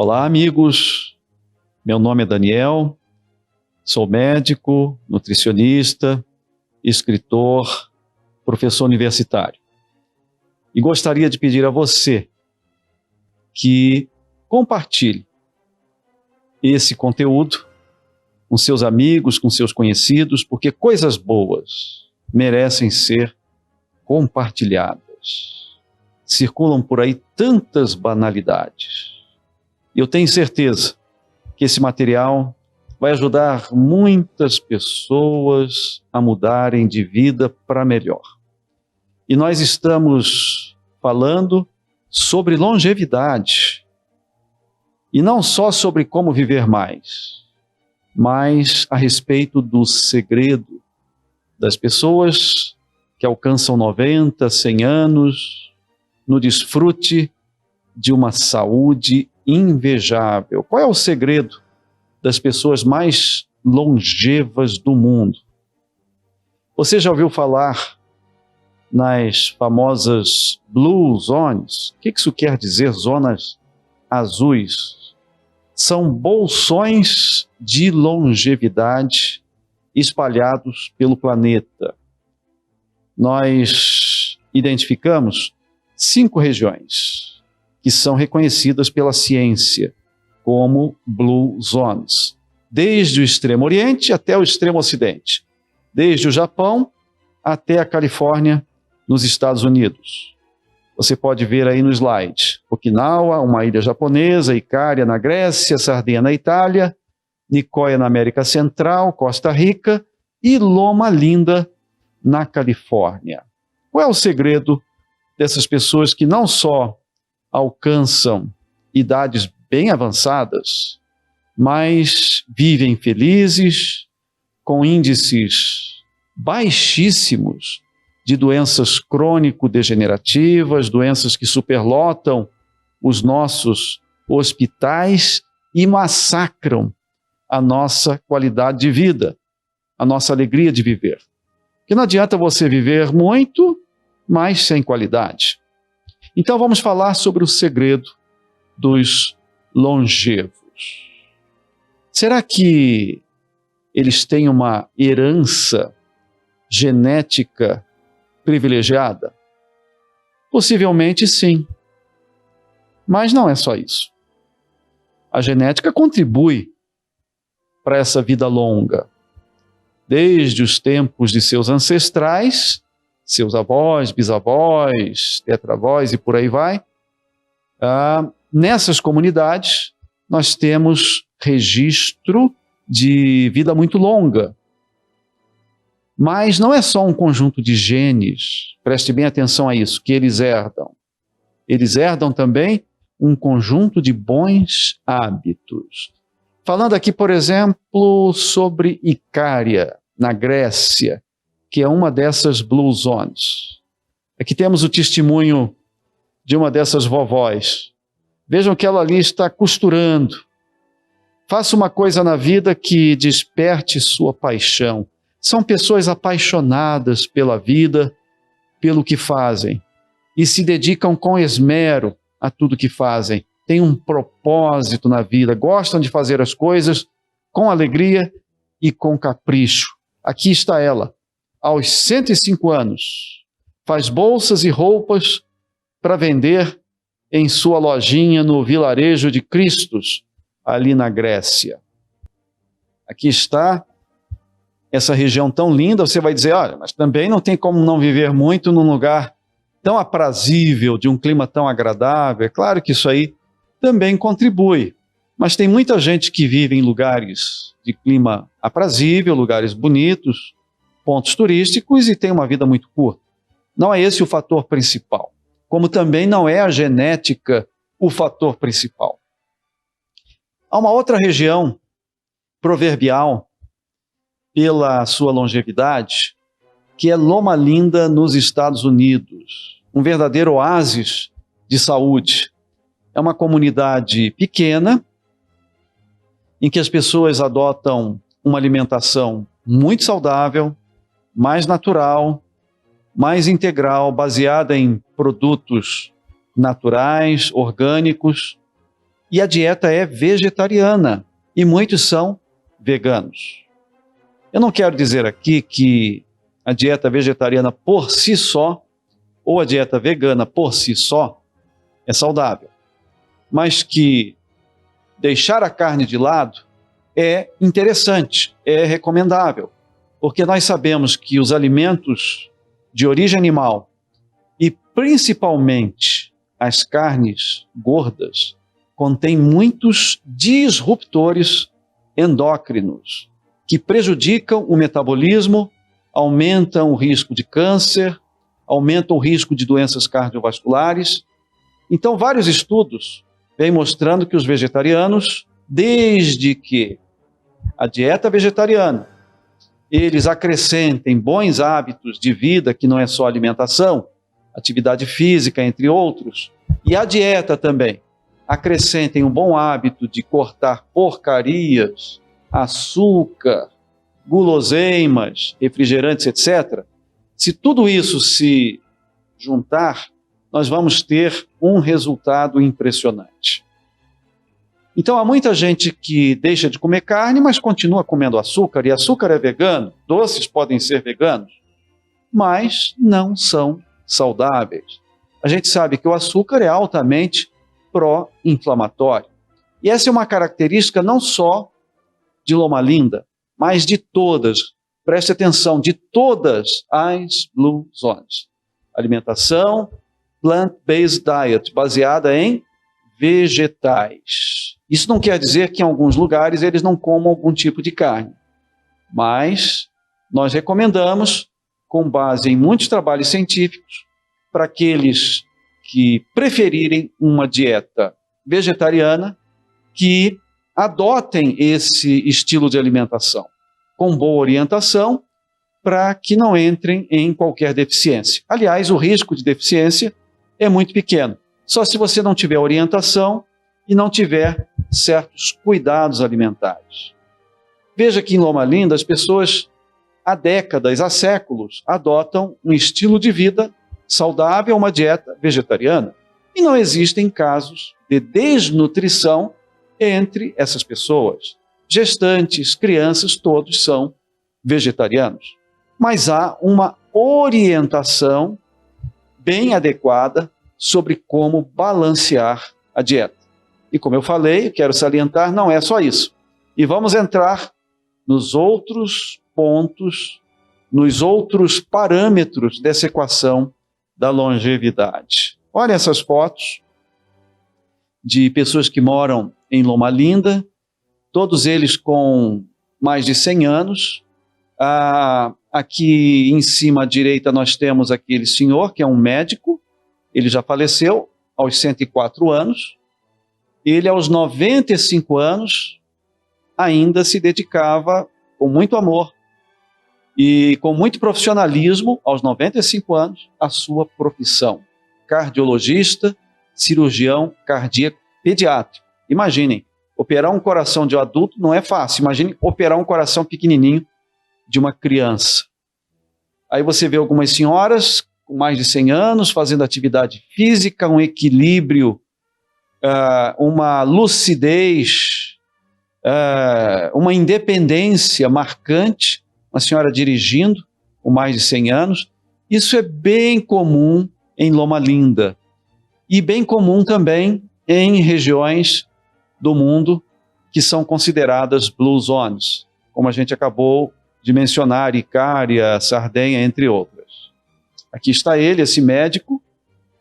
Olá, amigos. Meu nome é Daniel, sou médico, nutricionista, escritor, professor universitário. E gostaria de pedir a você que compartilhe esse conteúdo com seus amigos, com seus conhecidos, porque coisas boas merecem ser compartilhadas. Circulam por aí tantas banalidades. Eu tenho certeza que esse material vai ajudar muitas pessoas a mudarem de vida para melhor. E nós estamos falando sobre longevidade. E não só sobre como viver mais, mas a respeito do segredo das pessoas que alcançam 90, 100 anos, no desfrute de uma saúde invejável. Qual é o segredo das pessoas mais longevas do mundo? Você já ouviu falar nas famosas Blue Zones? O que isso quer dizer, zonas azuis? São bolsões de longevidade espalhados pelo planeta. Nós identificamos 5 regiões que são reconhecidas pela ciência como Blue Zones, desde o extremo oriente até o extremo ocidente, desde o Japão até a Califórnia, nos Estados Unidos. Você pode ver aí no slide, Okinawa, uma ilha japonesa, Icária na Grécia, Sardenha na Itália, Nicoya na América Central, Costa Rica e Loma Linda na Califórnia. Qual é o segredo dessas pessoas que não só alcançam idades bem avançadas, mas vivem felizes, com índices baixíssimos de doenças crônico-degenerativas, doenças que superlotam os nossos hospitais e massacram a nossa qualidade de vida, a nossa alegria de viver. Porque não adianta você viver muito, mas sem qualidade. Então vamos falar sobre o segredo dos longevos. Será que eles têm uma herança genética privilegiada? Possivelmente sim. Mas não é só isso. A genética contribui para essa vida longa. Desde os tempos de seus ancestrais, seus avós, bisavós, tetravós e por aí vai, nessas comunidades nós temos registro de vida muito longa. Mas não é só um conjunto de genes, preste bem atenção a isso, que eles herdam. Eles herdam também um conjunto de bons hábitos. Falando aqui, por exemplo, sobre Icária, na Grécia, que é uma dessas Blue Zones. Aqui temos o testemunho de uma dessas vovós. Vejam que ela ali está costurando. Faça uma coisa na vida que desperte sua paixão. São pessoas apaixonadas pela vida, pelo que fazem, e se dedicam com esmero a tudo que fazem. Têm um propósito na vida, gostam de fazer as coisas com alegria e com capricho. Aqui está ela, aos 105 anos, faz bolsas e roupas para vender em sua lojinha no vilarejo de Cristos, ali na Grécia. Aqui está essa região tão linda. Você vai dizer, olha, mas também não tem como não viver muito num lugar tão aprazível, de um clima tão agradável. É claro que isso aí também contribui, mas tem muita gente que vive em lugares de clima aprazível, lugares bonitos, pontos turísticos e tem uma vida muito curta. Não é esse o fator principal, como também não é a genética o fator principal. Há uma outra região proverbial pela sua longevidade, que é Loma Linda, nos Estados Unidos, um verdadeiro oásis de saúde. É uma comunidade pequena, em que as pessoas adotam uma alimentação muito saudável, mais natural, mais integral, baseada em produtos naturais, orgânicos, e a dieta é vegetariana, e muitos são veganos. Eu não quero dizer aqui que a dieta vegetariana por si só, ou a dieta vegana por si só, é saudável, mas que deixar a carne de lado é interessante, é recomendável, porque nós sabemos que os alimentos de origem animal, e principalmente as carnes gordas, contêm muitos disruptores endócrinos, que prejudicam o metabolismo, aumentam o risco de câncer, aumentam o risco de doenças cardiovasculares. Então, vários estudos vêm mostrando que os vegetarianos, desde que a dieta vegetariana, eles acrescentem bons hábitos de vida, que não é só alimentação, atividade física, entre outros, e a dieta também, acrescentem um bom hábito de cortar porcarias, açúcar, guloseimas, refrigerantes, etc. Se tudo isso se juntar, nós vamos ter um resultado impressionante. Então, há muita gente que deixa de comer carne, mas continua comendo açúcar, e açúcar é vegano, doces podem ser veganos, mas não são saudáveis. A gente sabe que o açúcar é altamente pró-inflamatório. E essa é uma característica não só de Loma Linda, mas de todas, preste atenção, de todas as Blue Zones. Alimentação plant-based diet, baseada em vegetais. Isso não quer dizer que em alguns lugares eles não comam algum tipo de carne, mas nós recomendamos, com base em muitos trabalhos científicos, para aqueles que preferirem uma dieta vegetariana, que adotem esse estilo de alimentação, com boa orientação, para que não entrem em qualquer deficiência. Aliás, o risco de deficiência é muito pequeno, só se você não tiver orientação e não tiver certos cuidados alimentares. Veja que em Loma Linda as pessoas há décadas, há séculos, adotam um estilo de vida saudável, uma dieta vegetariana. E não existem casos de desnutrição entre essas pessoas. Gestantes, crianças, todos são vegetarianos. Mas há uma orientação bem adequada sobre como balancear a dieta. E como eu falei, quero salientar, não é só isso. E vamos entrar nos outros pontos, nos outros parâmetros dessa equação da longevidade. Olha essas fotos de pessoas que moram em Loma Linda, todos eles com mais de 100 anos. Aqui em cima à direita nós temos aquele senhor que é um médico, ele já faleceu aos 104 anos. Ele aos 95 anos ainda se dedicava com muito amor e com muito profissionalismo, aos 95 anos, à sua profissão. Cardiologista, cirurgião cardíaco pediátrico. Imaginem, operar um coração de um adulto não é fácil. Imagine operar um coração pequenininho de uma criança. Aí você vê algumas senhoras com mais de 100 anos fazendo atividade física, um equilíbrio, uma lucidez, uma independência marcante, uma senhora dirigindo com mais de 100 anos. Isso é bem comum em Loma Linda e bem comum também em regiões do mundo que são consideradas Blue Zones, como a gente acabou de mencionar, Icária, Sardenha, entre outras. Aqui está ele, esse médico,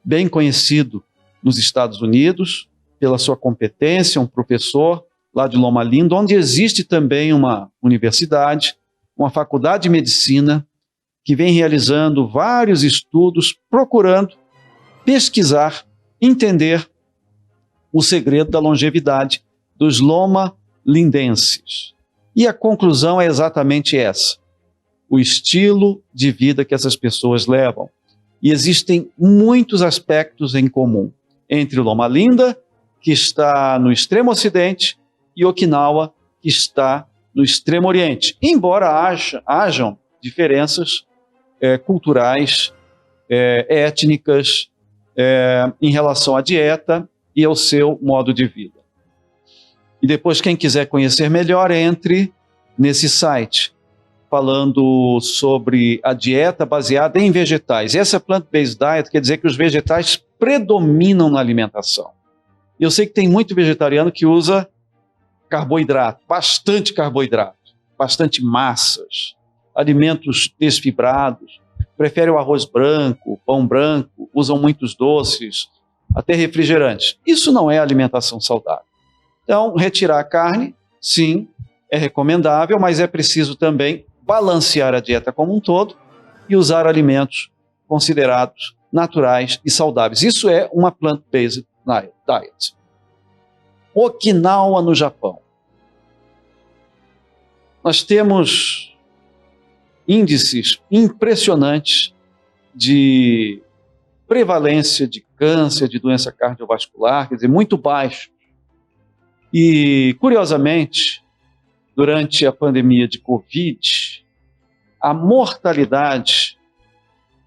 bem conhecido nos Estados Unidos, pela sua competência, um professor lá de Loma Linda, onde existe também uma universidade, uma faculdade de medicina, que vem realizando vários estudos, procurando pesquisar, entender o segredo da longevidade dos Loma Lindenses. E a conclusão é exatamente essa: o estilo de vida que essas pessoas levam. E existem muitos aspectos em comum entre Loma Linda, que está no extremo ocidente, e Okinawa, que está no extremo oriente, embora hajam diferenças culturais, étnicas, em relação à dieta e ao seu modo de vida. E depois, quem quiser conhecer melhor, entre nesse site, falando sobre a dieta baseada em vegetais. Essa plant-based diet quer dizer que os vegetais predominam na alimentação. Eu sei que tem muito vegetariano que usa carboidrato, bastante massas, alimentos desfibrados, prefere o arroz branco, pão branco, usam muitos doces, até refrigerantes. Isso não é alimentação saudável. Então, retirar a carne, sim, é recomendável, mas é preciso também balancear a dieta como um todo e usar alimentos considerados naturais e saudáveis. Isso é uma plant-based diet. Okinawa, no Japão. Nós temos índices impressionantes de prevalência de câncer, de doença cardiovascular, quer dizer, muito baixo. E, curiosamente, durante a pandemia de Covid, a mortalidade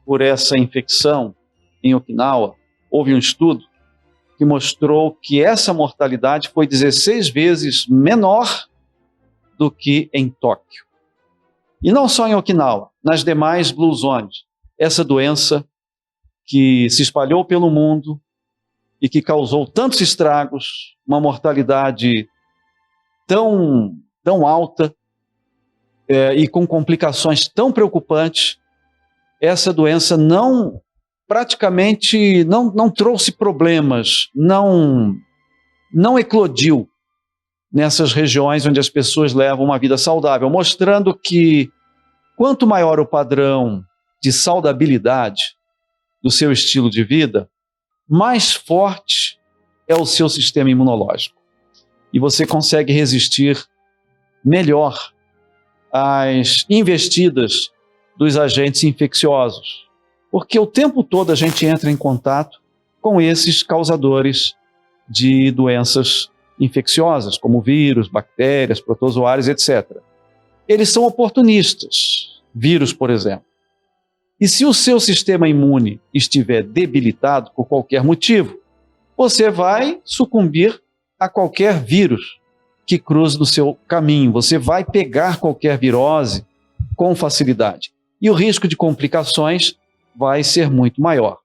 por essa infecção em Okinawa, houve um estudo que mostrou que essa mortalidade foi 16 vezes menor do que em Tóquio. E não só em Okinawa, nas demais Blue Zones. Essa doença que se espalhou pelo mundo e que causou tantos estragos, uma mortalidade tão alta e com complicações tão preocupantes, essa doença praticamente não trouxe problemas, não eclodiu nessas regiões onde as pessoas levam uma vida saudável, mostrando que quanto maior o padrão de saudabilidade do seu estilo de vida, mais forte é o seu sistema imunológico. E você consegue resistir melhor às investidas dos agentes infecciosos. Porque o tempo todo a gente entra em contato com esses causadores de doenças infecciosas, como vírus, bactérias, protozoários, etc. Eles são oportunistas, vírus, por exemplo. E se o seu sistema imune estiver debilitado por qualquer motivo, você vai sucumbir a qualquer vírus que cruze no seu caminho. Você vai pegar qualquer virose com facilidade. E o risco de complicações vai ser muito maior.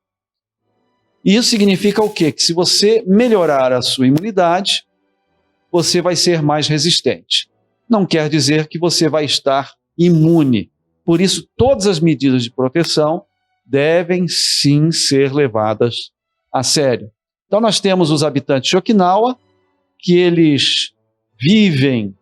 E isso significa o quê? Que se você melhorar a sua imunidade, você vai ser mais resistente. Não quer dizer que você vai estar imune. Por isso, todas as medidas de proteção devem sim ser levadas a sério. Então, nós temos os habitantes de Okinawa, que eles vivem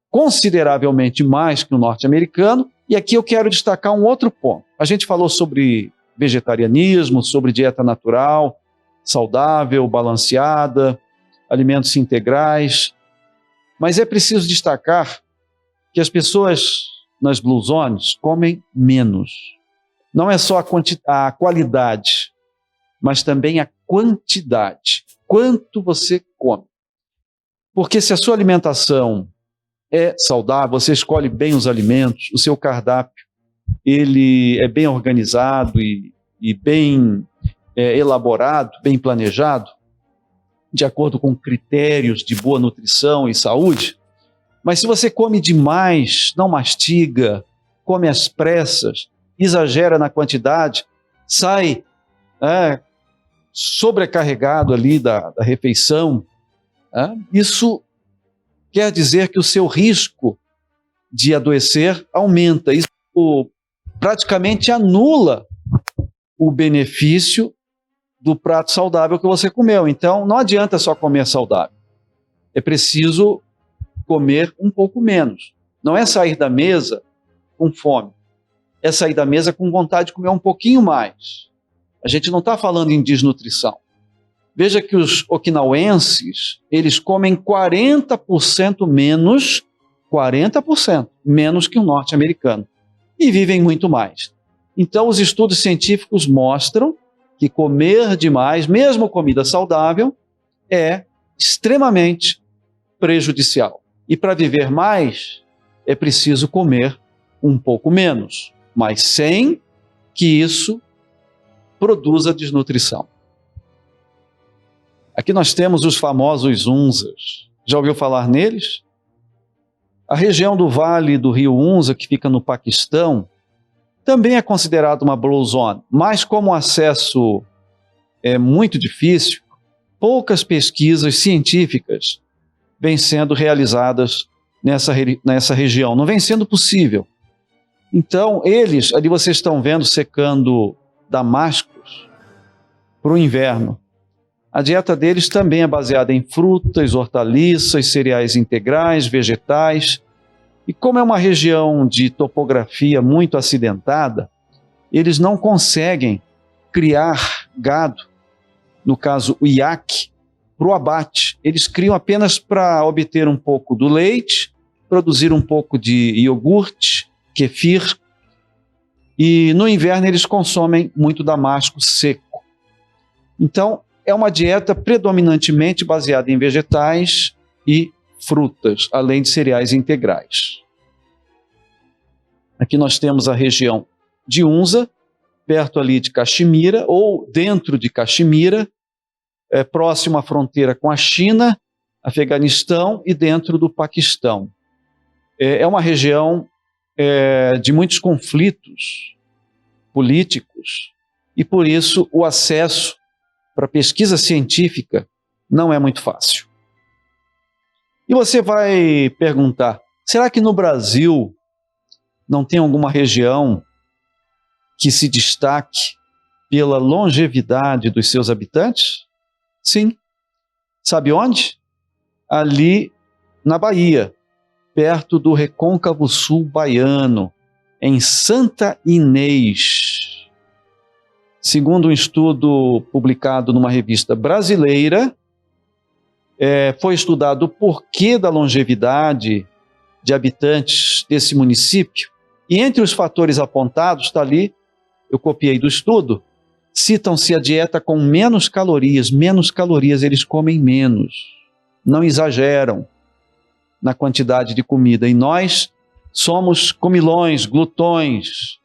consideravelmente mais que o norte-americano, e aqui eu quero destacar um outro ponto. A gente falou sobre vegetarianismo, sobre dieta natural, saudável, balanceada, alimentos integrais, mas é preciso destacar que as pessoas nas Blue Zones comem menos. Não é só a qualidade, mas também a quantidade. Quanto você come. Porque se a sua alimentação é saudável, você escolhe bem os alimentos, o seu cardápio ele é bem organizado e bem elaborado, bem planejado, de acordo com critérios de boa nutrição e saúde. Mas se você come demais, não mastiga, come às pressas, exagera na quantidade, sai sobrecarregado ali da refeição, isso quer dizer que o seu risco de adoecer aumenta. Isso praticamente anula o benefício do prato saudável que você comeu. Então, não adianta só comer saudável. É preciso comer um pouco menos. Não é sair da mesa com fome. É sair da mesa com vontade de comer um pouquinho mais. A gente não está falando em desnutrição. Veja que os okinauenses, eles comem 40% menos que o norte-americano. E vivem muito mais. Então, os estudos científicos mostram que comer demais, mesmo comida saudável, é extremamente prejudicial. E para viver mais, é preciso comer um pouco menos, mas sem que isso produza desnutrição. Aqui nós temos os famosos UNZAs. Já ouviu falar neles? A região do Vale do Rio Unza, que fica no Paquistão, também é considerada uma blue zone, mas como o acesso é muito difícil, poucas pesquisas científicas vêm sendo realizadas nessa região, não vem sendo possível. Então, eles, ali vocês estão vendo, secando damascos para o inverno. A dieta deles também é baseada em frutas, hortaliças, cereais integrais, vegetais. E como é uma região de topografia muito acidentada, eles não conseguem criar gado, no caso o iaque, para o abate. Eles criam apenas para obter um pouco do leite, produzir um pouco de iogurte, kefir, e no inverno eles consomem muito damasco seco. Então, é uma dieta predominantemente baseada em vegetais e frutas, além de cereais integrais. Aqui nós temos a região de Unza, perto ali de Caxemira, ou dentro de Caxemira, próximo à fronteira com a China, Afeganistão e dentro do Paquistão. É uma região de muitos conflitos políticos e, por isso, o acesso para pesquisa científica não é muito fácil. E você vai perguntar, será que no Brasil não tem alguma região que se destaque pela longevidade dos seus habitantes? Sim. Sabe onde? Ali na Bahia, perto do Recôncavo Sul baiano, em Santa Inês. Segundo um estudo publicado numa revista brasileira, foi estudado o porquê da longevidade de habitantes desse município. E entre os fatores apontados, está ali, eu copiei do estudo, citam-se a dieta com menos calorias, eles comem menos, não exageram na quantidade de comida. E nós somos comilões, glutões,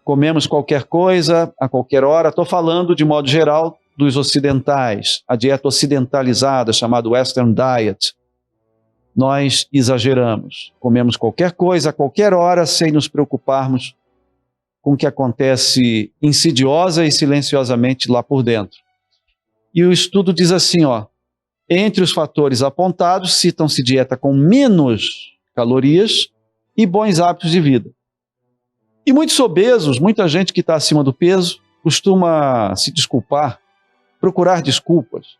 comemos qualquer coisa, a qualquer hora. Estou falando, de modo geral, dos ocidentais, a dieta ocidentalizada, chamada Western Diet. Nós exageramos, comemos qualquer coisa, a qualquer hora, sem nos preocuparmos com o que acontece insidiosa e silenciosamente lá por dentro. E o estudo diz assim, entre os fatores apontados, citam-se dieta com menos calorias e bons hábitos de vida. E muitos obesos, muita gente que está acima do peso, costuma se desculpar, procurar desculpas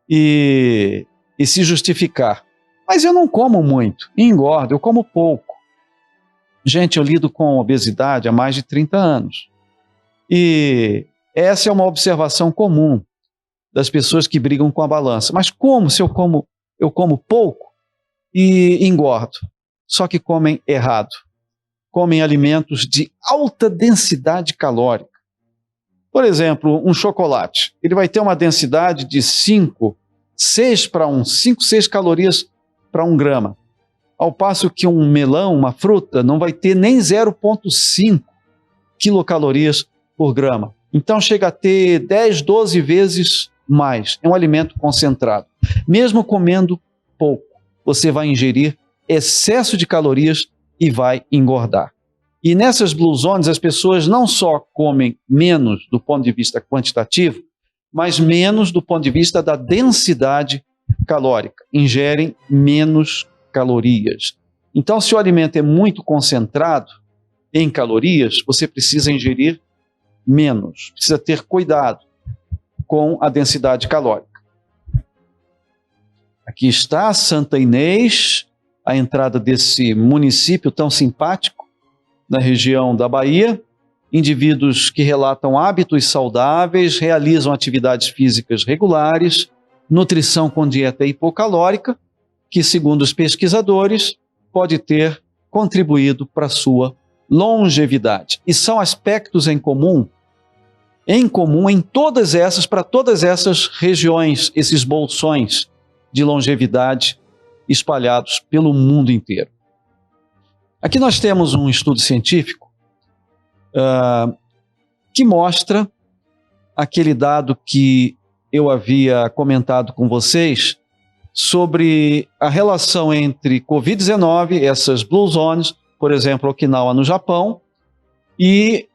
e se justificar. Mas eu não como muito, engordo, eu como pouco. Gente, eu lido com obesidade há mais de 30 anos. E essa é uma observação comum das pessoas que brigam com a balança. Mas como se eu como pouco e engordo? Só que comem errado. Comem alimentos de alta densidade calórica. Por exemplo, um chocolate. Ele vai ter uma densidade de 5, 6 calorias para 1 grama. Ao passo que um melão, uma fruta, não vai ter nem 0,5 quilocalorias por grama. Então chega a ter 10, 12 vezes mais. É um alimento concentrado. Mesmo comendo pouco, você vai ingerir excesso de calorias e vai engordar. E nessas blue zones, as pessoas não só comem menos do ponto de vista quantitativo, mas menos do ponto de vista da densidade calórica. Ingerem menos calorias. Então, se o alimento é muito concentrado em calorias, você precisa ingerir menos. Precisa ter cuidado com a densidade calórica. Aqui está Santa Inês, a entrada desse município tão simpático, na região da Bahia. Indivíduos que relatam hábitos saudáveis, realizam atividades físicas regulares, nutrição com dieta hipocalórica, que, segundo os pesquisadores, pode ter contribuído para a sua longevidade. E são aspectos em comum em todas essas regiões, esses bolsões de longevidade espalhados pelo mundo inteiro. Aqui nós temos um estudo científico que mostra aquele dado que eu havia comentado com vocês sobre a relação entre Covid-19, essas Blue Zones, por exemplo, Okinawa no Japão, e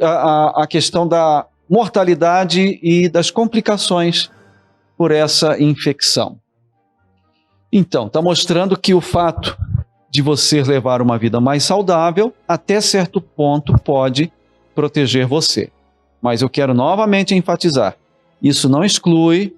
a questão da mortalidade e das complicações por essa infecção. Então, está mostrando que o fato de você levar uma vida mais saudável, até certo ponto pode proteger você. Mas eu quero novamente enfatizar, isso não exclui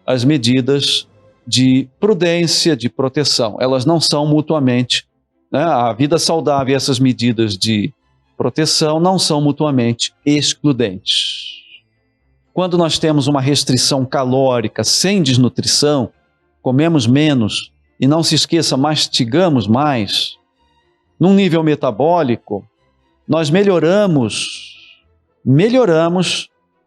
as medidas de prudência, de proteção. Elas não são mutuamente, né? A vida saudável e essas medidas de proteção não são mutuamente excludentes. Quando nós temos uma restrição calórica sem desnutrição, comemos menos e não se esqueça, mastigamos mais, num nível metabólico, nós melhoramos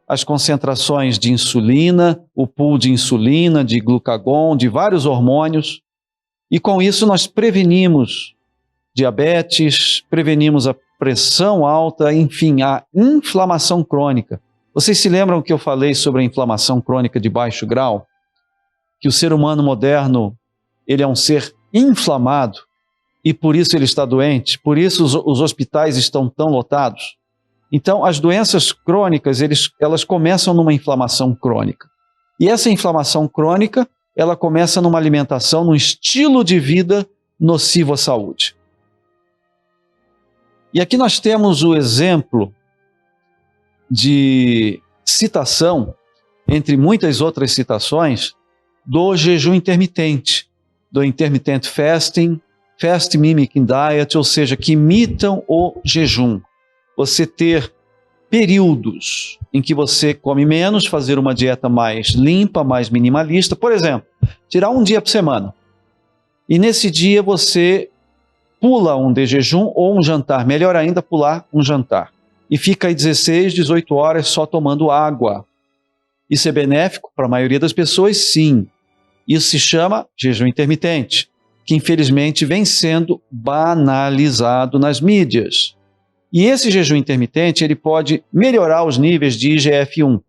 as concentrações de insulina, o pool de insulina, de glucagon, de vários hormônios, e com isso nós prevenimos diabetes, prevenimos a pressão alta, enfim, a inflamação crônica. Vocês se lembram que eu falei sobre a inflamação crônica de baixo grau? Que o ser humano moderno, ele é um ser inflamado e por isso ele está doente, por isso os hospitais estão tão lotados. Então, as doenças crônicas, elas começam numa inflamação crônica. E essa inflamação crônica, ela começa numa alimentação, num estilo de vida nocivo à saúde. E aqui nós temos o exemplo de citação, entre muitas outras citações, do jejum intermitente, do intermittent fasting, fast mimicking diet, ou seja, que imitam o jejum. Você ter períodos em que você come menos, fazer uma dieta mais limpa, mais minimalista. Por exemplo, tirar um dia por semana. E nesse dia você pula um de jejum ou um jantar. Melhor ainda, pular um jantar. E fica aí 16, 18 horas só tomando água. Isso é benéfico para a maioria das pessoas? Sim. Isso se chama jejum intermitente, que infelizmente vem sendo banalizado nas mídias. E esse jejum intermitente, ele pode melhorar os níveis de IGF-1.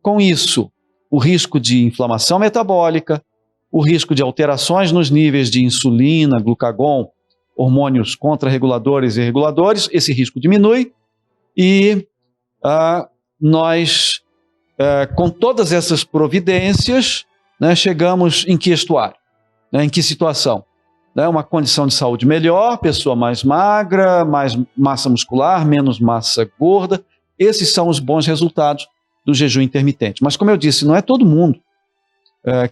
Com isso, o risco de inflamação metabólica, o risco de alterações nos níveis de insulina, glucagon, hormônios contrarreguladores e reguladores, esse risco diminui e nós, com todas essas providências, né, chegamos em que estuário? Né, em que situação? Né, uma condição de saúde melhor, pessoa mais magra, mais massa muscular, menos massa gorda. Esses são os bons resultados do jejum intermitente. Mas como eu disse, não é todo mundo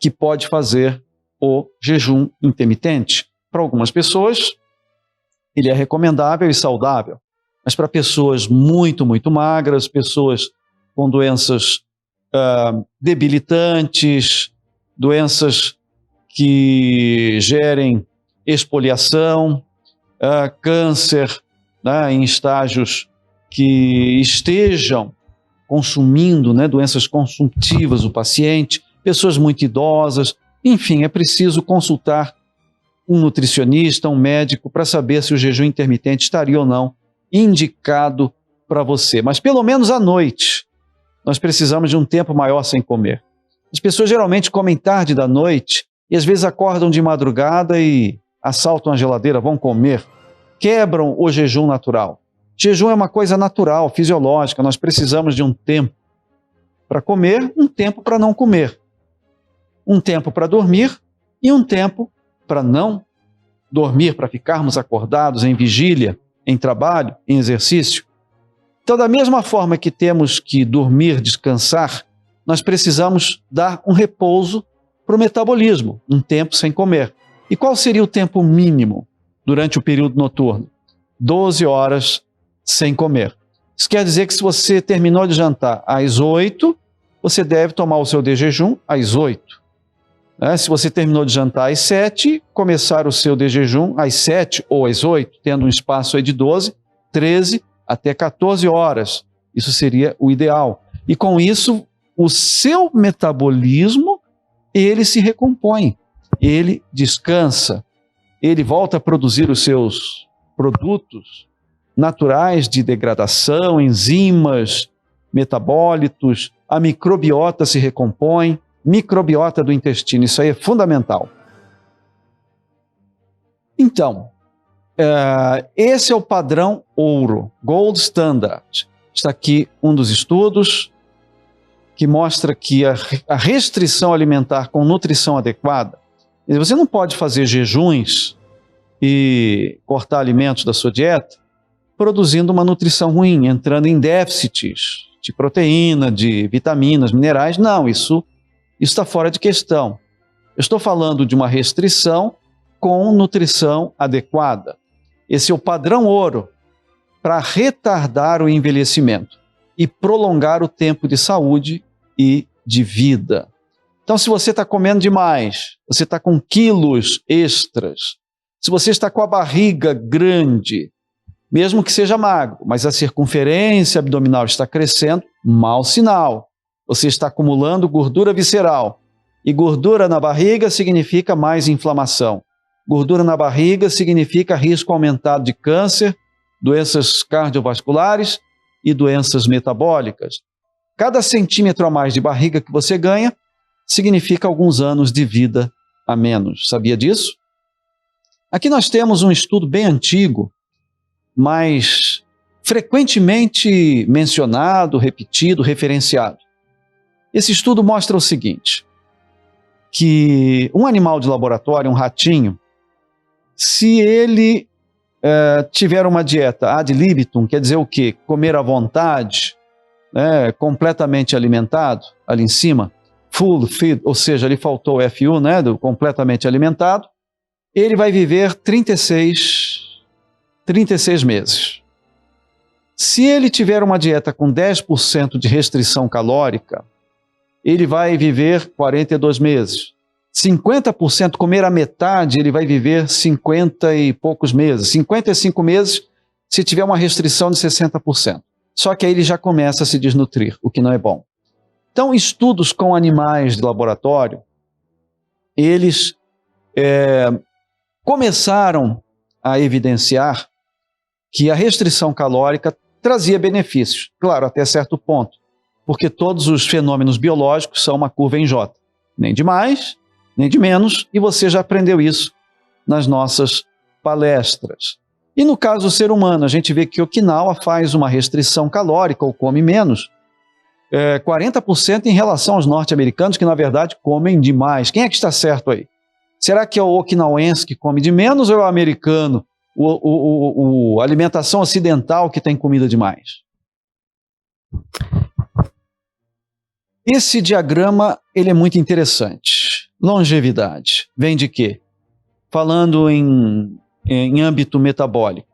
que pode fazer o jejum intermitente. Para algumas pessoas, ele é recomendável e saudável. Mas para pessoas muito, muito magras, pessoas com doenças debilitantes, doenças que gerem exfoliação, câncer, né, em estágios que estejam consumindo, né, doenças consumptivas do paciente, pessoas muito idosas, enfim, é preciso consultar um nutricionista, um médico, para saber se o jejum intermitente estaria ou não indicado para você. Mas pelo menos à noite, nós precisamos de um tempo maior sem comer. As pessoas geralmente comem tarde da noite e às vezes acordam de madrugada e assaltam a geladeira, vão comer, quebram o jejum natural. Jejum é uma coisa natural, fisiológica, nós precisamos de um tempo para comer, um tempo para não comer, um tempo para dormir e um tempo para não dormir, para ficarmos acordados em vigília, em trabalho, em exercício. Então, da mesma forma que temos que dormir, descansar, nós precisamos dar um repouso para o metabolismo, um tempo sem comer. E qual seria o tempo mínimo durante o período noturno? 12 horas sem comer. Isso quer dizer que se você terminou de jantar às 8, você deve tomar o seu de jejum às 8. Se você terminou de jantar às 7, começar o seu de jejum às 7 ou às 8, tendo um espaço aí de 12, 13 até 14 horas. Isso seria o ideal. E com isso, o seu metabolismo, ele se recompõe, ele descansa, ele volta a produzir os seus produtos naturais de degradação, enzimas, metabólitos, a microbiota se recompõe. microbiota do intestino. Isso aí é fundamental. Então, esse é o padrão ouro, Gold Standard. Está aqui um dos estudos que mostra que a restrição alimentar com nutrição adequada, você não pode fazer jejuns e cortar alimentos da sua dieta produzindo uma nutrição ruim, entrando em déficits de proteína, de vitaminas, minerais. Não, isso está fora de questão. Eu estou falando de uma restrição com nutrição adequada. Esse é o padrão ouro para retardar o envelhecimento e prolongar o tempo de saúde e de vida. Então, se você está comendo demais, você está com quilos extras, se você está com a barriga grande, mesmo que seja magro, mas a circunferência abdominal está crescendo, mau sinal. Você está acumulando gordura visceral. E gordura na barriga significa mais inflamação. Gordura na barriga significa risco aumentado de câncer, doenças cardiovasculares e doenças metabólicas. Cada centímetro a mais de barriga que você ganha significa alguns anos de vida a menos. Sabia disso? Aqui nós temos um estudo bem antigo, mas frequentemente mencionado, repetido, referenciado. Esse estudo mostra o seguinte, que um animal de laboratório, um ratinho, se ele tiver uma dieta ad libitum, quer dizer o quê? Comer à vontade, completamente alimentado, ali em cima, full feed, ou seja, lhe faltou o FU, do completamente alimentado, ele vai viver 36 meses. Se ele tiver uma dieta com 10% de restrição calórica, ele vai viver 42 meses. 50% comer a metade, ele vai viver 50 e poucos meses. 55 meses se tiver uma restrição de 60%. Só que aí ele já começa a se desnutrir, o que não é bom. Então, estudos com animais de laboratório, eles começaram a evidenciar que a restrição calórica trazia benefícios, claro, até certo ponto, porque todos os fenômenos biológicos são uma curva em J, nem de mais, nem de menos, e você já aprendeu isso nas nossas palestras. E no caso do ser humano, a gente vê que Okinawa faz uma restrição calórica ou come menos, 40% em relação aos norte-americanos, que na verdade comem demais. Quem é que está certo aí? Será que é o okinauense que come de menos ou é o americano, a alimentação ocidental que tem comida demais? Esse diagrama ele é muito interessante. Longevidade. Vem de quê? Falando em âmbito metabólico.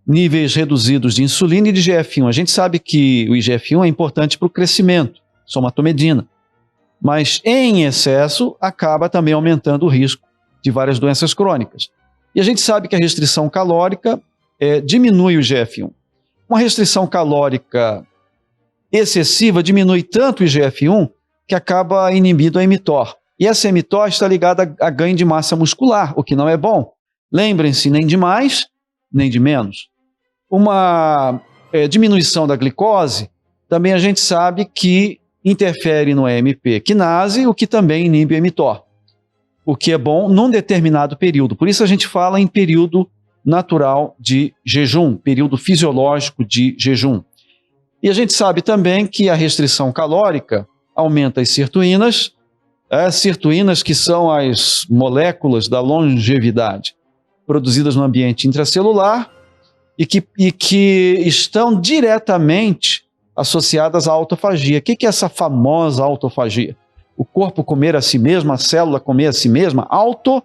Níveis reduzidos de insulina e de IGF-1. A gente sabe que o IGF-1 é importante para o crescimento, somatomedina. Mas em excesso acaba também aumentando o risco de várias doenças crônicas. E a gente sabe que a restrição calórica diminui o IGF-1. Uma restrição calórica excessiva diminui tanto o IGF-1 que acaba inibindo a mTOR. E essa mTOR está ligada a ganho de massa muscular, o que não é bom. Lembrem-se, nem de mais, nem de menos. Uma diminuição da glicose, também a gente sabe que interfere no AMP quinase, o que também inibe o mTOR. O que é bom num determinado período. Por isso a gente fala em período natural de jejum, período fisiológico de jejum. E a gente sabe também que a restrição calórica aumenta as sirtuínas, sirtuínas que são as moléculas da longevidade, produzidas no ambiente intracelular e que estão diretamente associadas à autofagia. O que é essa famosa autofagia? O corpo comer a si mesmo, a célula comer a si mesma, auto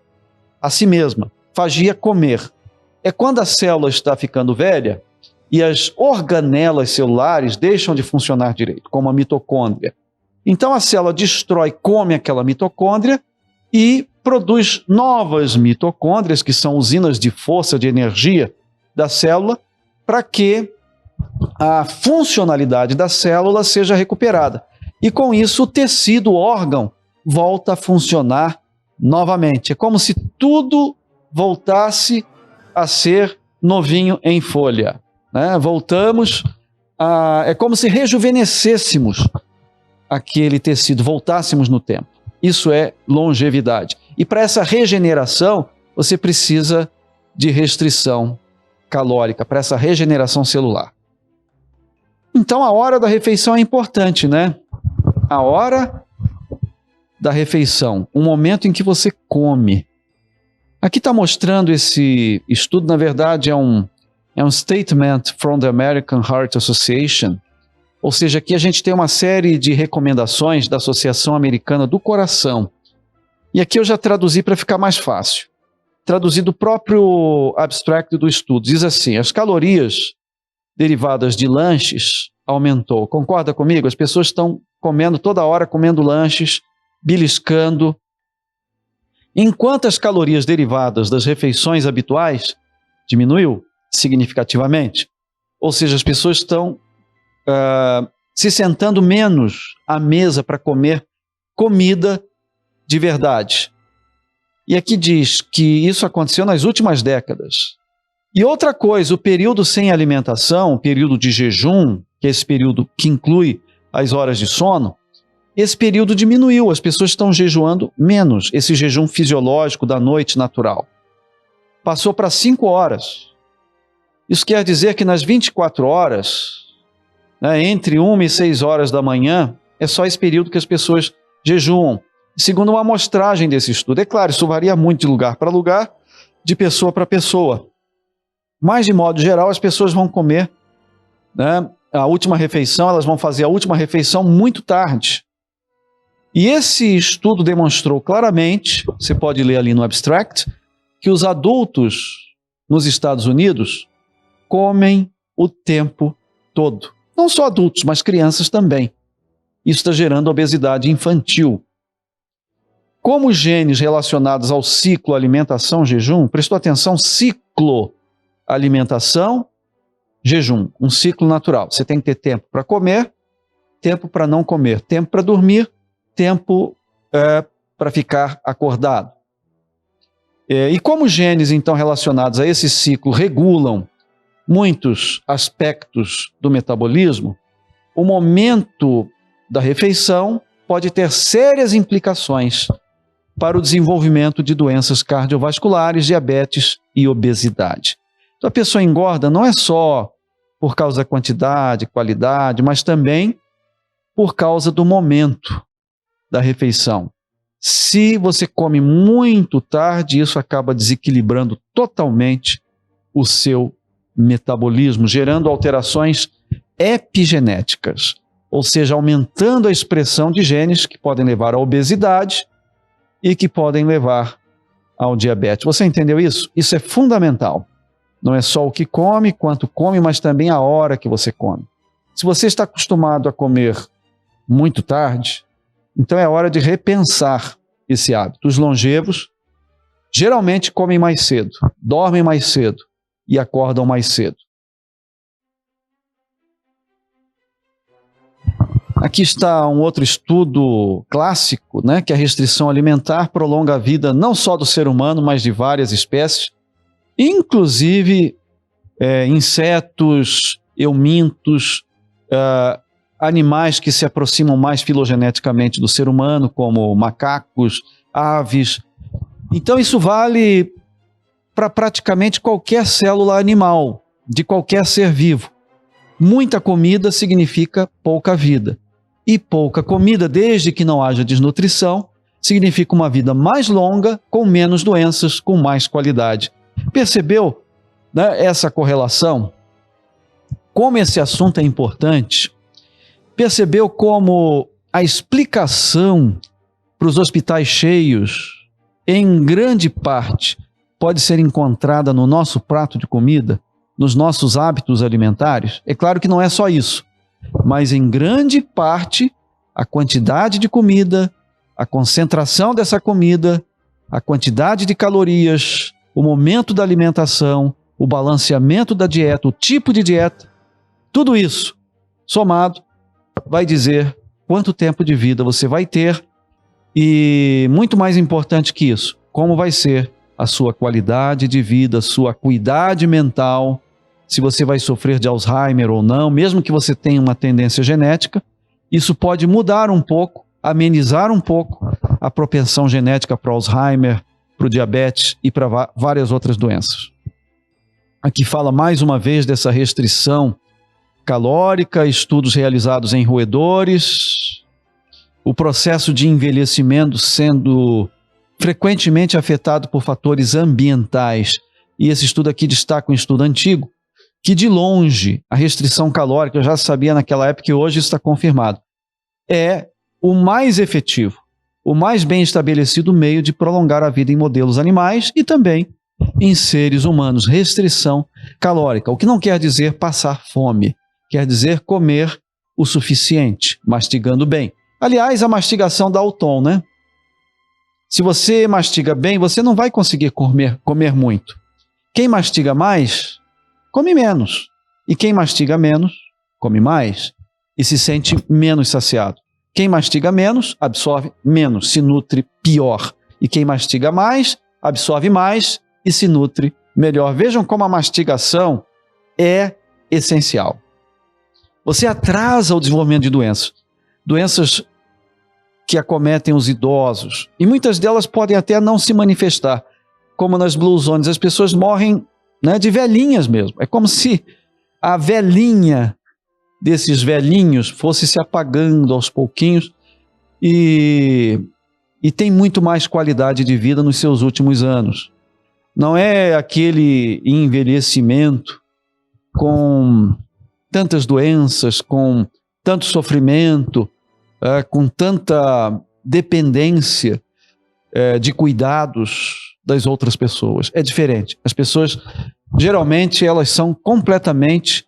a si mesma, fagia comer. É quando a célula está ficando velha e as organelas celulares deixam de funcionar direito, como a mitocôndria. Então a célula destrói, come aquela mitocôndria e produz novas mitocôndrias, que são usinas de força, de energia da célula, para que a funcionalidade da célula seja recuperada. E com isso o tecido, o órgão, volta a funcionar novamente. É como se tudo voltasse a ser novinho em folha. Voltamos é como se rejuvenescêssemos aquele tecido, voltássemos no tempo. Isso é longevidade. E para essa regeneração, você precisa de restrição calórica, para essa regeneração celular. Então a hora da refeição é importante, né? A hora da refeição, o momento em que você come. Aqui está mostrando esse estudo, na verdade é um statement from the American Heart Association, ou seja, aqui a gente tem uma série de recomendações da Associação Americana do Coração. E aqui eu já traduzi para ficar mais fácil. Traduzi do próprio abstract do estudo. Diz assim: as calorias derivadas de lanches aumentou. Concorda comigo? As pessoas estão comendo toda hora, comendo lanches, beliscando. Enquanto as calorias derivadas das refeições habituais diminuiu significativamente. Ou seja, as pessoas estão se sentando menos à mesa para comer comida de verdade. E aqui diz que isso aconteceu nas últimas décadas. E outra coisa, o período sem alimentação, o período de jejum, que é esse período que inclui as horas de sono, esse período diminuiu, as pessoas estão jejuando menos, esse jejum fisiológico da noite natural. Passou para 5 horas. Isso quer dizer que nas 24 horas, né, entre 1 e 6 horas da manhã, é só esse período que as pessoas jejuam. Segundo uma amostragem desse estudo. É claro, isso varia muito de lugar para lugar, de pessoa para pessoa. Mas, de modo geral, as pessoas vão comer, né, a última refeição, elas vão fazer a última refeição muito tarde. E esse estudo demonstrou claramente, você pode ler ali no abstract, que os adultos nos Estados Unidos comem o tempo todo. Não só adultos, mas crianças também. Isso está gerando obesidade infantil. Como os genes relacionados ao ciclo alimentação-jejum, prestou atenção, ciclo alimentação, jejum, um ciclo natural. Você tem que ter tempo para comer, tempo para não comer, tempo para dormir, tempo para ficar acordado. E como os genes, então, relacionados a esse ciclo regulam muitos aspectos do metabolismo, o momento da refeição pode ter sérias implicações para o desenvolvimento de doenças cardiovasculares, diabetes e obesidade. Então a pessoa engorda não é só por causa da quantidade, qualidade, mas também por causa do momento da refeição. Se você come muito tarde, isso acaba desequilibrando totalmente o seu metabolismo, gerando alterações epigenéticas, ou seja, aumentando a expressão de genes que podem levar à obesidade e que podem levar ao diabetes. Você entendeu isso? Isso é fundamental. Não é só o que come, quanto come, mas também a hora que você come. Se você está acostumado a comer muito tarde, então é hora de repensar esse hábito. Os longevos geralmente comem mais cedo, dormem mais cedo e acordam mais cedo. Aqui está um outro estudo clássico, né, que a restrição alimentar prolonga a vida não só do ser humano, mas de várias espécies, inclusive insetos, eumintos, animais que se aproximam mais filogeneticamente do ser humano, como macacos, aves. Então isso vale para praticamente qualquer célula animal, de qualquer ser vivo. Muita comida significa pouca vida. E pouca comida, desde que não haja desnutrição, significa uma vida mais longa, com menos doenças, com mais qualidade. Percebeu, né, essa correlação? Como esse assunto é importante? Percebeu como a explicação para os hospitais cheios, em grande parte, pode ser encontrada no nosso prato de comida, nos nossos hábitos alimentares? É claro que não é só isso, mas em grande parte a quantidade de comida, a concentração dessa comida, a quantidade de calorias, o momento da alimentação, o balanceamento da dieta, o tipo de dieta, tudo isso somado vai dizer quanto tempo de vida você vai ter e, muito mais importante que isso, como vai ser a sua qualidade de vida, a sua acuidade mental, se você vai sofrer de Alzheimer ou não, mesmo que você tenha uma tendência genética, isso pode mudar um pouco amenizar um pouco a propensão genética para Alzheimer, para o diabetes e para várias outras doenças. Aqui fala mais uma vez dessa restrição calórica, estudos realizados em roedores, o processo de envelhecimento sendo frequentemente afetado por fatores ambientais. E esse estudo aqui destaca um estudo antigo, que de longe a restrição calórica, eu já sabia naquela época e hoje está confirmado, é o mais efetivo, o mais bem estabelecido meio de prolongar a vida em modelos animais e também em seres humanos. Restrição calórica, o que não quer dizer passar fome, quer dizer comer o suficiente, mastigando bem. Aliás, a mastigação dá o tom, né? Se você mastiga bem, você não vai conseguir comer muito. Quem mastiga mais, come menos. E quem mastiga menos, come mais. E se sente menos saciado. Quem mastiga menos, absorve menos, se nutre pior. E quem mastiga mais, absorve mais e se nutre melhor. Vejam como a mastigação é essencial. Você atrasa o desenvolvimento de doenças. Doenças que acometem os idosos. E muitas delas podem até não se manifestar, como nas Blue Zones. As pessoas morrem, né, de velhinhas mesmo. É como se a velhinha desses velhinhos fosse se apagando aos pouquinhos e tem muito mais qualidade de vida nos seus últimos anos. Não é aquele envelhecimento com tantas doenças, com tanto sofrimento, com tanta dependência de cuidados das outras pessoas. É diferente. As pessoas, geralmente, elas são completamente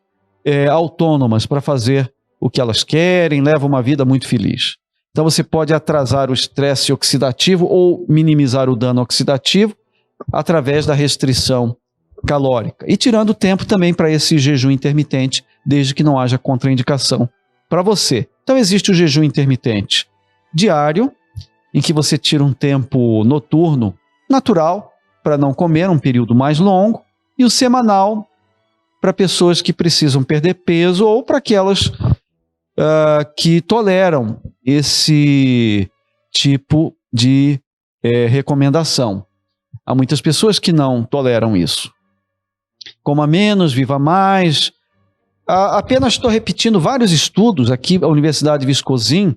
autônomas para fazer o que elas querem, levam uma vida muito feliz. Então você pode atrasar o estresse oxidativo ou minimizar o dano oxidativo através da restrição calórica. E tirando tempo também para esse jejum intermitente, desde que não haja contraindicação para você. Então existe o jejum intermitente diário, em que você tira um tempo noturno natural para não comer um período mais longo, e o semanal para pessoas que precisam perder peso ou para aquelas que toleram esse tipo de recomendação. Há muitas pessoas que não toleram isso. Coma menos, viva mais. Apenas estou repetindo vários estudos aqui, a Universidade de Wisconsin,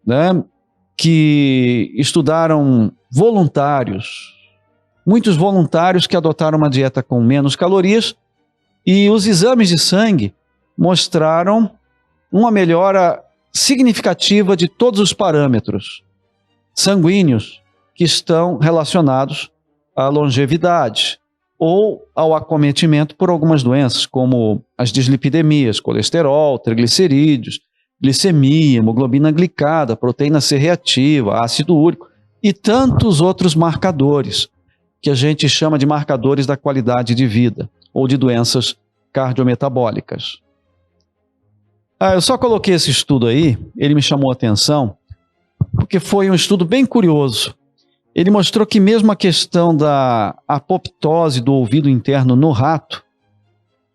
né, que estudaram voluntários, muitos voluntários que adotaram uma dieta com menos calorias, e os exames de sangue mostraram uma melhora significativa de todos os parâmetros sanguíneos que estão relacionados à longevidade ou ao acometimento por algumas doenças, como as dislipidemias, colesterol, triglicerídeos, glicemia, hemoglobina glicada, proteína C reativa, ácido úrico e tantos outros marcadores que a gente chama de marcadores da qualidade de vida ou de doenças cardiometabólicas. Eu só coloquei esse estudo aí, ele me chamou a atenção, porque foi um estudo bem curioso. Ele mostrou que mesmo a questão da apoptose do ouvido interno no rato,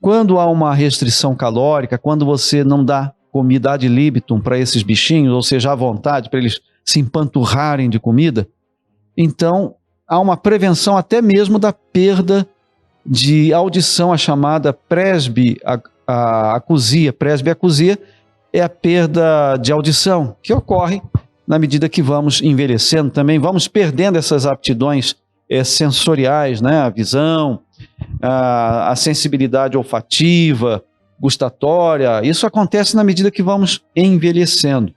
quando há uma restrição calórica, quando você não dá comida ad libitum para esses bichinhos, ou seja, à vontade, para eles se empanturrarem de comida, então há uma prevenção até mesmo da perda de audição, a chamada presbiacusia. Presbiacusia é a perda de audição, que ocorre na medida que vamos envelhecendo também, vamos perdendo essas aptidões sensoriais, né? A visão, a sensibilidade olfativa, gustatória. Isso acontece na medida que vamos envelhecendo.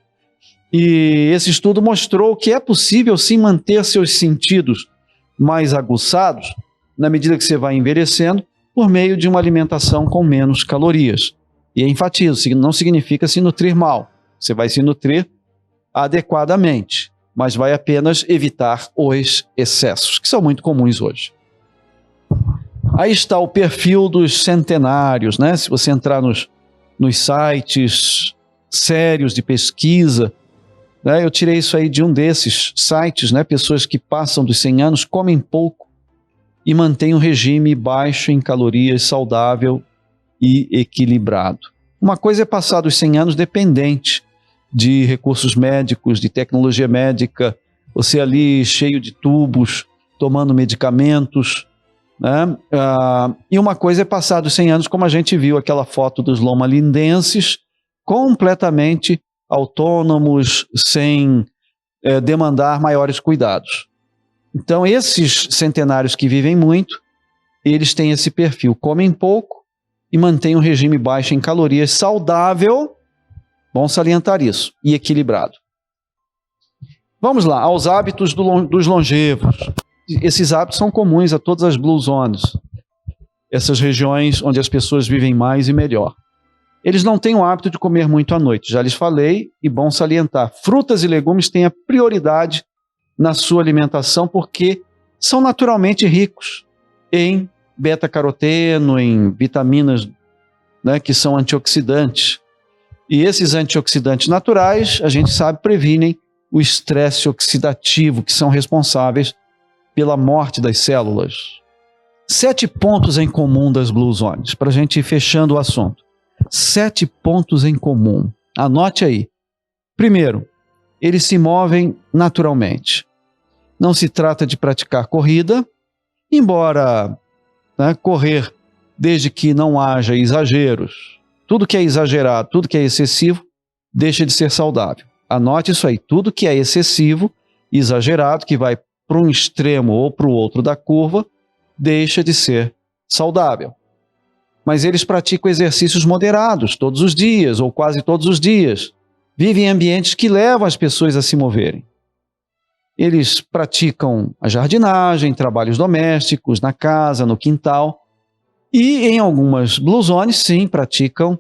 E esse estudo mostrou que é possível sim manter seus sentidos mais aguçados na medida que você vai envelhecendo por meio de uma alimentação com menos calorias. E enfatizo, não significa se nutrir mal. Você vai se nutrir adequadamente, mas vai apenas evitar os excessos, que são muito comuns hoje. Aí está o perfil dos centenários, né? Se você entrar nos sites sérios de pesquisa, né? Eu tirei isso aí de um desses sites, né? Pessoas que passam dos 100 anos, comem pouco e mantêm um regime baixo em calorias, saudável e equilibrado. Uma coisa é passar dos 100 anos dependente de recursos médicos, de tecnologia médica, você ali cheio de tubos, tomando medicamentos, né? E uma coisa é passar dos 100 anos, como a gente viu aquela foto dos loma-lindenses, completamente autônomos, sem demandar maiores cuidados. Então, esses centenários que vivem muito, eles têm esse perfil, comem pouco e mantêm um regime baixo em calorias, saudável, bom salientar isso, e equilibrado. Vamos lá, aos hábitos dos longevos. Esses hábitos são comuns a todas as Blue Zones, essas regiões onde as pessoas vivem mais e melhor. Eles não têm o hábito de comer muito à noite, já lhes falei, e bom salientar, frutas e legumes têm a prioridade na sua alimentação porque são naturalmente ricos em beta-caroteno, em vitaminas, né, que são antioxidantes. E esses antioxidantes naturais, a gente sabe, previnem o estresse oxidativo, que são responsáveis pela morte das células. 7 pontos em comum das Blue Zones, para a gente ir fechando o assunto. 7 pontos em comum. Anote aí. Primeiro, eles se movem naturalmente. Não se trata de praticar corrida, embora correr desde que não haja exageros. Tudo que é exagerado, tudo que é excessivo, deixa de ser saudável. Anote isso aí. Tudo que é excessivo, exagerado, que vai para um extremo ou para o outro da curva, deixa de ser saudável. Mas eles praticam exercícios moderados, todos os dias, ou quase todos os dias. Vivem em ambientes que levam as pessoas a se moverem. Eles praticam a jardinagem, trabalhos domésticos, na casa, no quintal. E em algumas Blue Zones, sim, praticam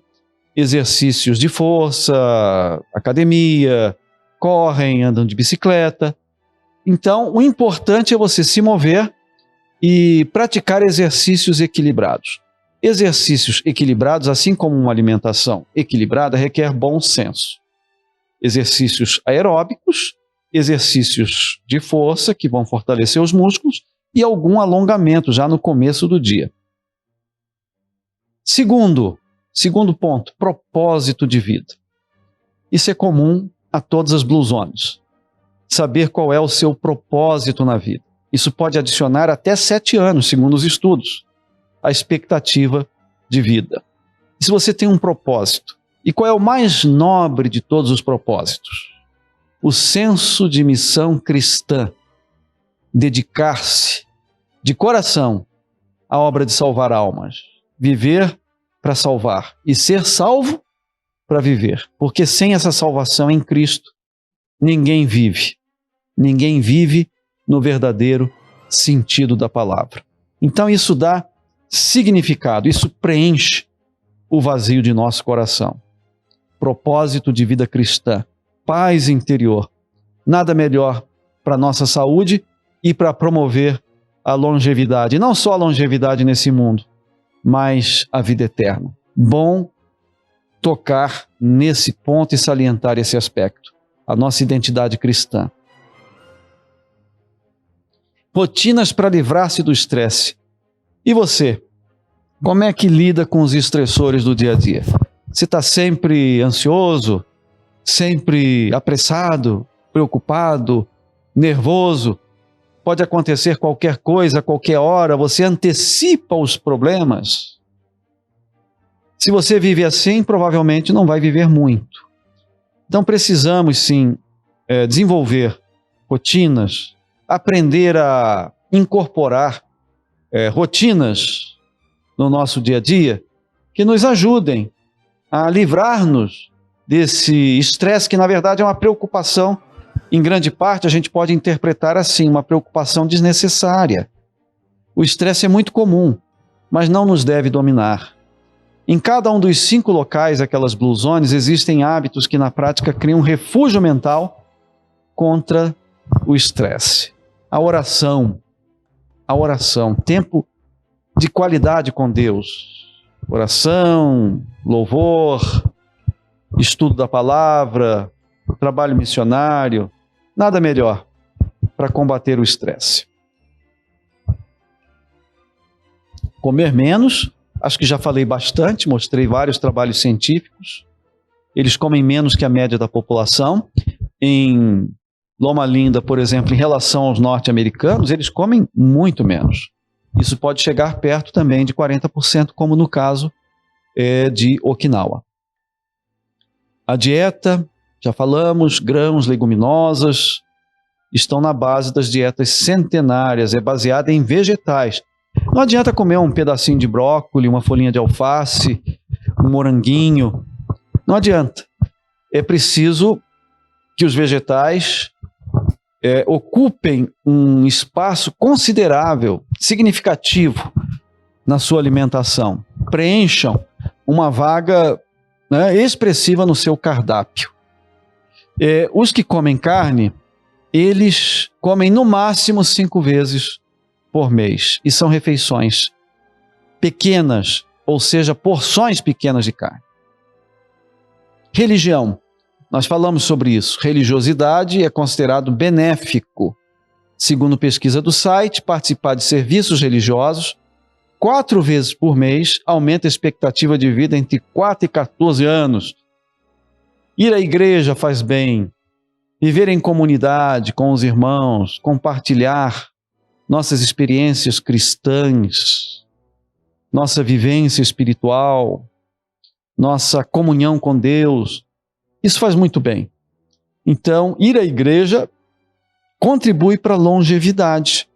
exercícios de força, academia, correm, andam de bicicleta. Então, o importante é você se mover e praticar exercícios equilibrados. Exercícios equilibrados, assim como uma alimentação equilibrada, requer bom senso. Exercícios aeróbicos, exercícios de força, que vão fortalecer os músculos, e algum alongamento já no começo do dia. Segundo ponto, propósito de vida. Isso é comum a todas as Blue Zones. Saber qual é o seu propósito na vida. Isso pode adicionar até 7 anos, segundo os estudos, a expectativa de vida. E se você tem um propósito, e qual é o mais nobre de todos os propósitos? O senso de missão cristã. Dedicar-se de coração à obra de salvar almas. Viver para salvar e ser salvo para viver. Porque sem essa salvação em Cristo, ninguém vive. Ninguém vive no verdadeiro sentido da palavra. Então isso dá significado, isso preenche o vazio de nosso coração. Propósito de vida cristã, paz interior, nada melhor para a nossa saúde e para promover a longevidade, não só a longevidade nesse mundo, mas a vida eterna. Bom tocar nesse ponto e salientar esse aspecto, a nossa identidade cristã. Rotinas para livrar-se do estresse. E você? Como é que lida com os estressores do dia a dia? Você está sempre ansioso? Sempre apressado? Preocupado? Nervoso? Pode acontecer qualquer coisa, a qualquer hora, você antecipa os problemas? Se você vive assim, provavelmente não vai viver muito. Então precisamos sim desenvolver rotinas, aprender a incorporar rotinas no nosso dia a dia que nos ajudem a livrar-nos desse estresse que na verdade é uma preocupação. Em grande parte a gente pode interpretar assim, uma preocupação desnecessária. O estresse é muito comum, mas não nos deve dominar. Em cada um dos 5 locais, aquelas Blue Zones, existem hábitos que na prática criam um refúgio mental contra o estresse. A oração, tempo de qualidade com Deus. Oração, louvor, estudo da palavra, trabalho missionário, nada melhor para combater o estresse. Comer menos, acho que já falei bastante, mostrei vários trabalhos científicos. eles comem menos que a média da população. Em Loma Linda, por exemplo, em relação aos norte-americanos, eles comem muito menos. Isso pode chegar perto também de 40%, como no caso de Okinawa. A dieta, já falamos, grãos, leguminosas, estão na base das dietas centenárias, é baseada em vegetais. Não adianta comer um pedacinho de brócolis, uma folhinha de alface, um moranguinho. Não adianta. É preciso que os vegetais ocupem um espaço considerável, significativo na sua alimentação. Preencham uma vaga, né, expressiva no seu cardápio. Os que comem carne, eles comem no máximo 5 vezes por mês. E são refeições pequenas, ou seja, porções pequenas de carne. Religião. Nós falamos sobre isso. Religiosidade é considerado benéfico. Segundo pesquisa do site, participar de serviços religiosos 4 vezes por mês aumenta a expectativa de vida entre 4 e 14 anos. Ir à igreja faz bem. Viver em comunidade com os irmãos, compartilhar nossas experiências cristãs, nossa vivência espiritual, nossa comunhão com Deus, isso faz muito bem. Então, ir à igreja contribui para a longevidade.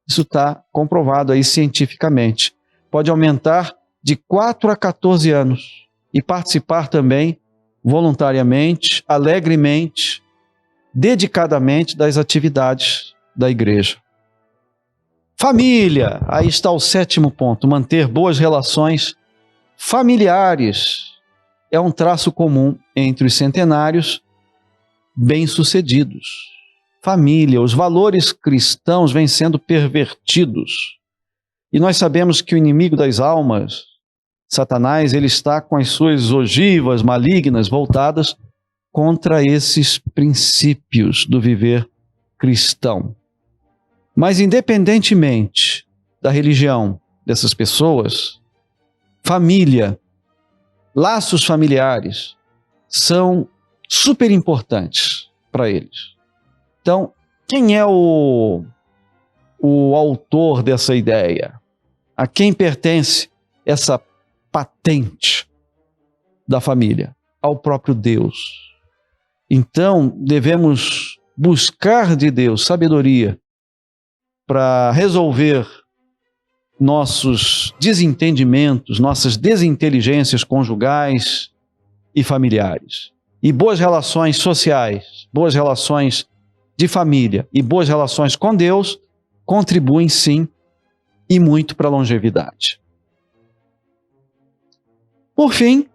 Isso está comprovado aí cientificamente. Pode aumentar de 4 a 14 anos e participar também voluntariamente, alegremente, dedicadamente das atividades da igreja. Família, aí está o 7º ponto, manter boas relações familiares. É um traço comum entre os centenários bem-sucedidos. Família, os valores cristãos vêm sendo pervertidos. E nós sabemos que o inimigo das almas, Satanás, ele está com as suas ogivas malignas voltadas contra esses princípios do viver cristão. Mas independentemente da religião dessas pessoas, família, laços familiares são super importantes para eles. Então, quem é o autor dessa ideia? A quem pertence essa patente da família? Ao próprio Deus. Então, devemos buscar de Deus sabedoria para resolver nossos desentendimentos, nossas desinteligências conjugais e familiares. E boas relações sociais, boas relações de família e boas relações com Deus contribuem sim e muito para a longevidade. Por fim,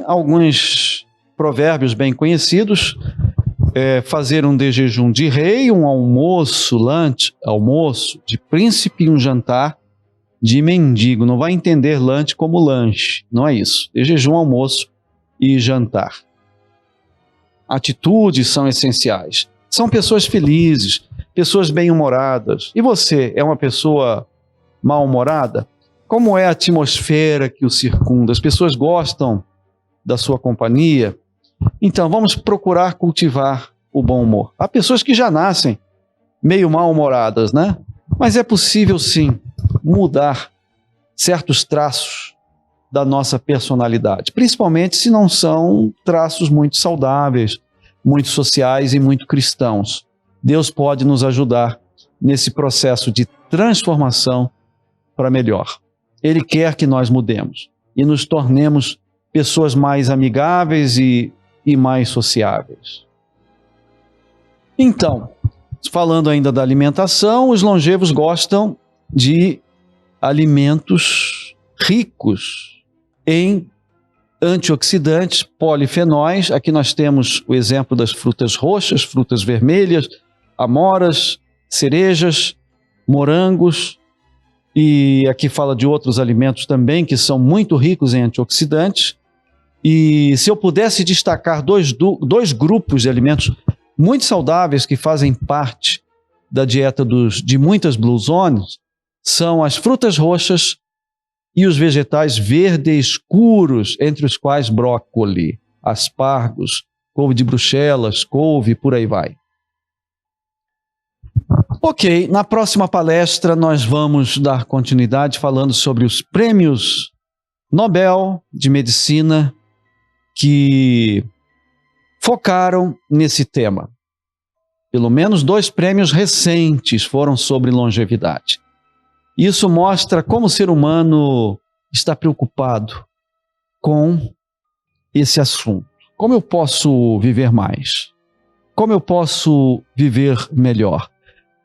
alguns provérbios bem conhecidos: fazer um de jejum de rei, um almoço de príncipe e um jantar de mendigo. Não vai entender lunch como lanche, não é isso. De jejum, almoço e jantar. Atitudes são essenciais. São pessoas felizes, pessoas bem-humoradas. E você é uma pessoa mal-humorada? Como é a atmosfera que o circunda? As pessoas gostam da sua companhia? Então, vamos procurar cultivar o bom humor. Há pessoas que já nascem meio mal-humoradas, né? Mas é possível, sim, mudar certos traços da nossa personalidade, principalmente se não são traços muito saudáveis, muito sociais e muito cristãos. Deus pode nos ajudar nesse processo de transformação para melhor. Ele quer que nós mudemos e nos tornemos pessoas mais amigáveis e mais sociáveis. Então, falando ainda da alimentação, os longevos gostam de alimentos ricos em antioxidantes, polifenóis. Aqui nós temos o exemplo das frutas roxas, frutas vermelhas, amoras, cerejas, morangos, e aqui fala de outros alimentos também que são muito ricos em antioxidantes. E se eu pudesse destacar dois grupos de alimentos muito saudáveis que fazem parte da dieta de muitas Blue Zones, são as frutas roxas e os vegetais verdes escuros, entre os quais brócoli. aspargos, couve de Bruxelas, couve, por aí vai. Ok, na próxima palestra nós vamos dar continuidade falando sobre os prêmios Nobel de Medicina que focaram nesse tema. Pelo menos 2 prêmios recentes foram sobre longevidade. Isso mostra como o ser humano está preocupado com esse assunto. Como eu posso viver mais? Como eu posso viver melhor?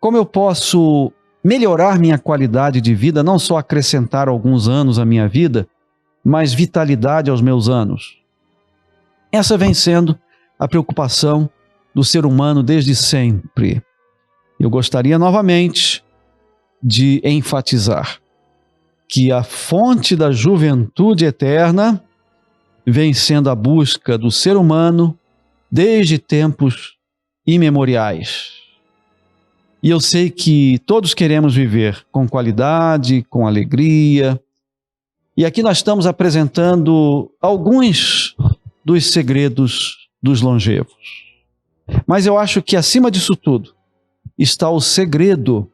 Como eu posso melhorar minha qualidade de vida, não só acrescentar alguns anos à minha vida, mas vitalidade aos meus anos? Essa vem sendo a preocupação do ser humano desde sempre. Eu gostaria novamente de enfatizar que a fonte da juventude eterna vem sendo a busca do ser humano desde tempos imemoriais. E eu sei que todos queremos viver com qualidade, com alegria. E aqui nós estamos apresentando alguns dos segredos dos longevos. Mas eu acho que acima disso tudo está o segredo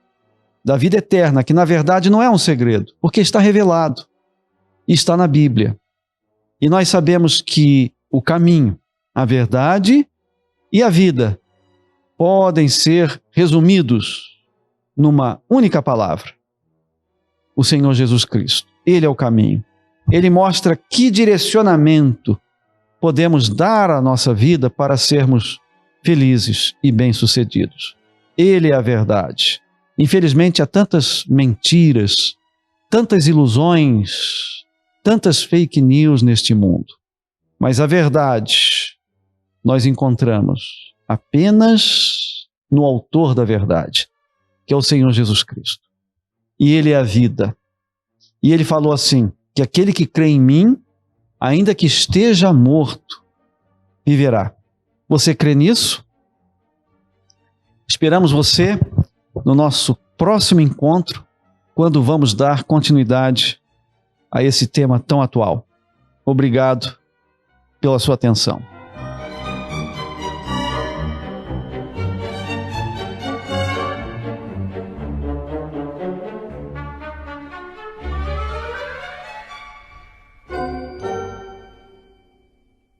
da vida eterna, que na verdade não é um segredo, porque está revelado, está na Bíblia. E nós sabemos que o caminho, a verdade e a vida podem ser resumidos numa única palavra: o Senhor Jesus Cristo. Ele é o caminho. Ele mostra que direcionamento podemos dar à nossa vida para sermos felizes e bem-sucedidos. Ele é a verdade. Infelizmente, há tantas mentiras, tantas ilusões, tantas fake news neste mundo. Mas a verdade nós encontramos apenas no autor da verdade, que é o Senhor Jesus Cristo. E Ele é a vida. E Ele falou assim, que aquele que crê em mim, ainda que esteja morto, viverá. Você crê nisso? Esperamos você no nosso próximo encontro, quando vamos dar continuidade a esse tema tão atual. Obrigado pela sua atenção.